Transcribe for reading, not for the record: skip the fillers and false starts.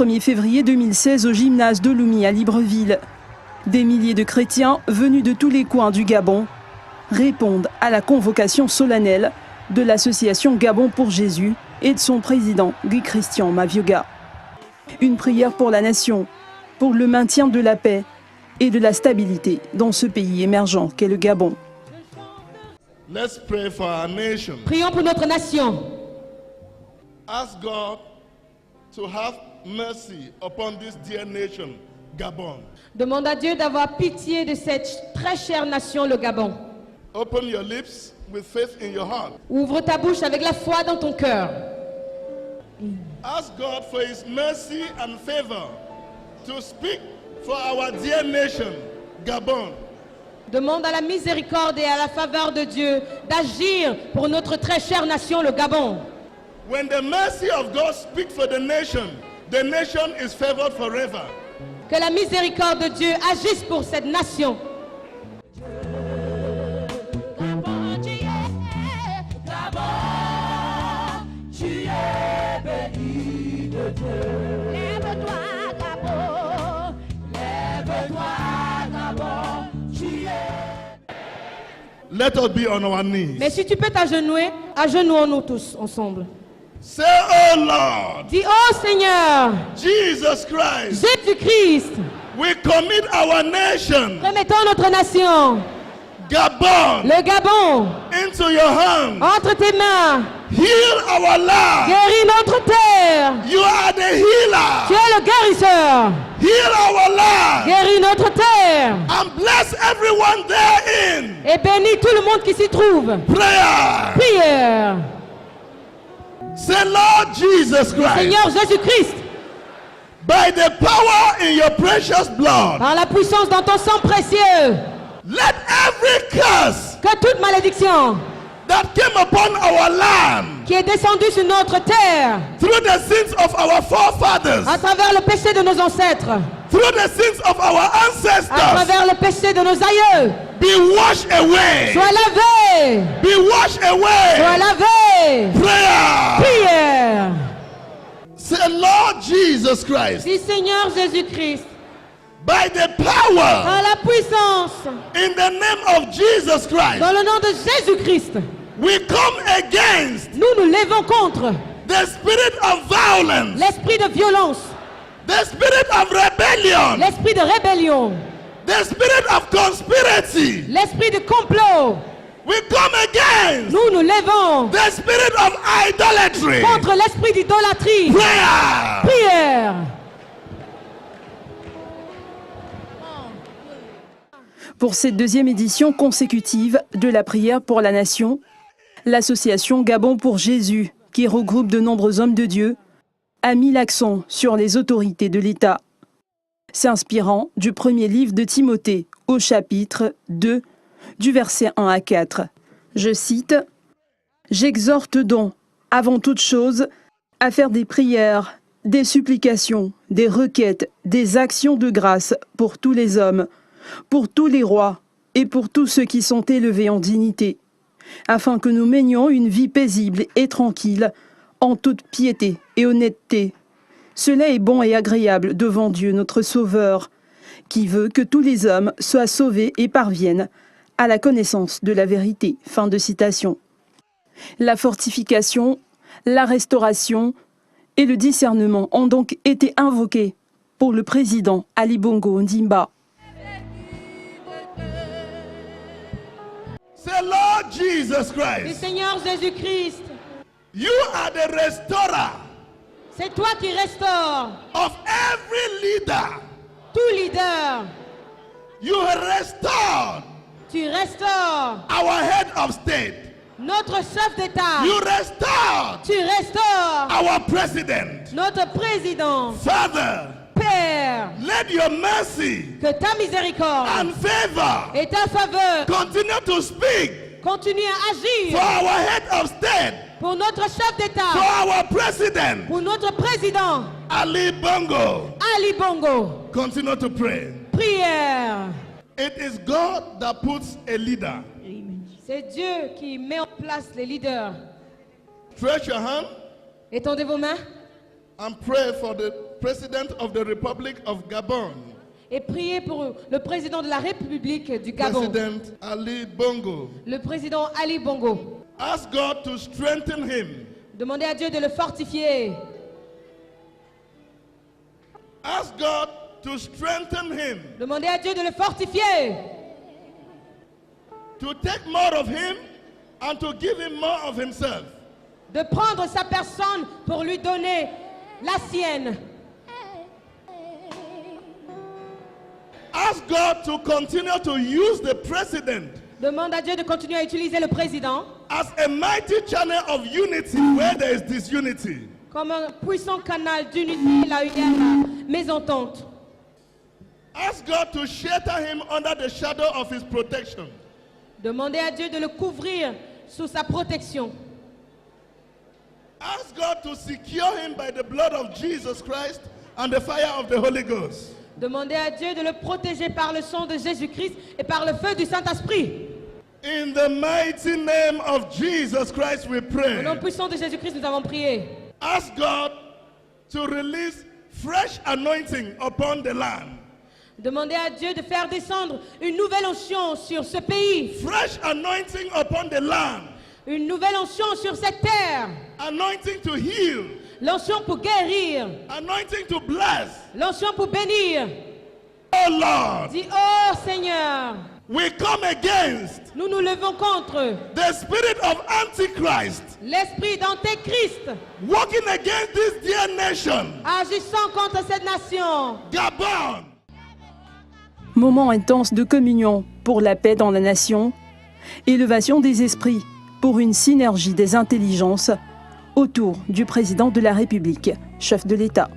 1er février 2016 au gymnase de Lomé à Libreville. Des milliers de chrétiens venus de tous les coins du Gabon répondent à la convocation solennelle de l'association Gabon pour Jésus et de son président Guy Christian Mavioga. Une prière pour la nation, pour le maintien de la paix et de la stabilité dans ce pays émergent qu'est le Gabon. Let's pray for our nation. Prions pour notre nation. Ask God to have mercy upon this dear nation, Gabon. Demande à Dieu d'avoir pitié de cette très chère nation, le Gabon. Open your lips with faith in your heart. Ouvre ta bouche avec la foi dans ton cœur. Ask God for His mercy and favor to speak for our dear nation, Gabon. Demande à la miséricorde et à la faveur de Dieu d'agir pour notre très chère nation, le Gabon. When the mercy of God speaks for the nation is favored forever. Que la miséricorde de Dieu agisse pour cette nation. Lève-toi, Gabon, lève-toi, Gabon, tu es. Let us be on our knees. Mais si tu peux t'agenouiller, agenouillons-nous tous ensemble. Say, oh Lord, Dis, oh Seigneur, Jesus Christ, Jésus-Christ, we commit our nation, remettons notre nation, Gabon, le Gabon, into your hands. entre tes mains. Heal our land. Guéris notre terre. You are the Tu healer. es le guérisseur. Heal our land. Guéris notre terre. And bless everyone therein. Et bénis tout le monde qui s'y trouve. Prayer. Prière. Say, Lord Jesus Christ, Seigneur Jésus-Christ, by the power in your precious blood, par la puissance dans ton sang précieux, let every curse que toute malédiction that came upon our land qui est descendue sur notre terre, through the sins of our forefathers, à travers le péché de nos ancêtres, through the sins of our à ancestors, travers le péché de nos aïeux, be washed away. sois lavé, Be washed sois away. lavé. Prayer. Prière. Say, Lord Jesus Christ, Dis Seigneur Jésus-Christ, by the power par la puissance, in the name of Jesus Christ, dans le nom de Jésus-Christ, we come against nous nous levons contre the spirit of violence, l'esprit de violence, the spirit of rebellion, l'esprit de rébellion, the spirit of conspiracy. l'esprit de complot. We come against Nous nous levons the spirit of idolatry. contre l'esprit d'idolâtrie. Prayer. Prière. Pour cette deuxième édition consécutive de la prière pour la nation, l'association Gabon pour Jésus, qui regroupe de nombreux hommes de Dieu, a mis l'accent sur les autorités de l'État. S'inspirant du premier livre de Timothée au chapitre 2, du verset 1 à 4. Je cite « J'exhorte donc, avant toute chose, à faire des prières, des supplications, des requêtes, des actions de grâce pour tous les hommes, pour tous les rois et pour tous ceux qui sont élevés en dignité, afin que nous menions une vie paisible et tranquille, en toute piété et honnêteté. Cela est bon et agréable devant Dieu notre Sauveur, qui veut que tous les hommes soient sauvés et parviennent à la connaissance de la vérité. » Fin de citation. La fortification, la restauration et le discernement ont donc été invoqués pour le président Ali Bongo Ondimba. Say, Lord Jesus Dis Christ, Seigneur Jésus-Christ, you are the restorer c'est toi qui restaures of every leader. tout leader. You have restored Tu restaures our head of state. notre chef d'État. You restored Tu restaures our president. notre président. Father, Père, let your mercy que ta miséricorde and favor et ta faveur continue to speak continuent à for agir our head of state, pour notre chef for d'État, our president, pour notre président, Ali Bongo. Ali Bongo. Continue to pray. Prière. It is God that puts a leader. C'est Dieu qui met en place les leaders. Stretch your hand Étendez vos mains and pray for the President of the Republic of Gabon, Et priez pour le président de la République du Gabon, President Ali Bongo. le président Ali Bongo. Ask God to strengthen him. Demandez à Dieu de le fortifier. Ask God to strengthen him, Demandez à Dieu de le fortifier. to take more of him and to give him more of himself. De prendre sa personne pour lui donner la sienne. Ask God to continue to use the president Demande à Dieu de continuer à utiliser le président as a mighty channel of unity where there is disunity. comme un puissant canal d'unité là où il y a la mésentente. Ask God to shelter him under the shadow of his protection. Demandez à Dieu de le couvrir sous sa protection. Ask God to secure him by the blood of Jesus Christ and the fire of the Holy Ghost. Demandez à Dieu de le protéger par le sang de Jésus-Christ et par le feu du Saint-Esprit. In the mighty name of Jesus Christ we Au pray. nom puissant de Jésus-Christ, nous avons prié. Ask God to release fresh anointing upon the land. Demandez à Dieu de faire descendre une nouvelle onction sur ce pays. Fresh anointing upon the land. Une nouvelle onction sur cette terre. Anointing to heal. L'onction pour guérir. Anointing to bless. L'onction pour bénir. Oh Lord, Dis, oh Seigneur, we come against nous nous levons contre the spirit of Antichrist l'esprit d'Antéchrist working against this dear nation, agissant contre cette nation. Gabon. Moment intense de communion pour la paix dans la nation, élevation des esprits pour une synergie des intelligences autour du président de la République, chef de l'État.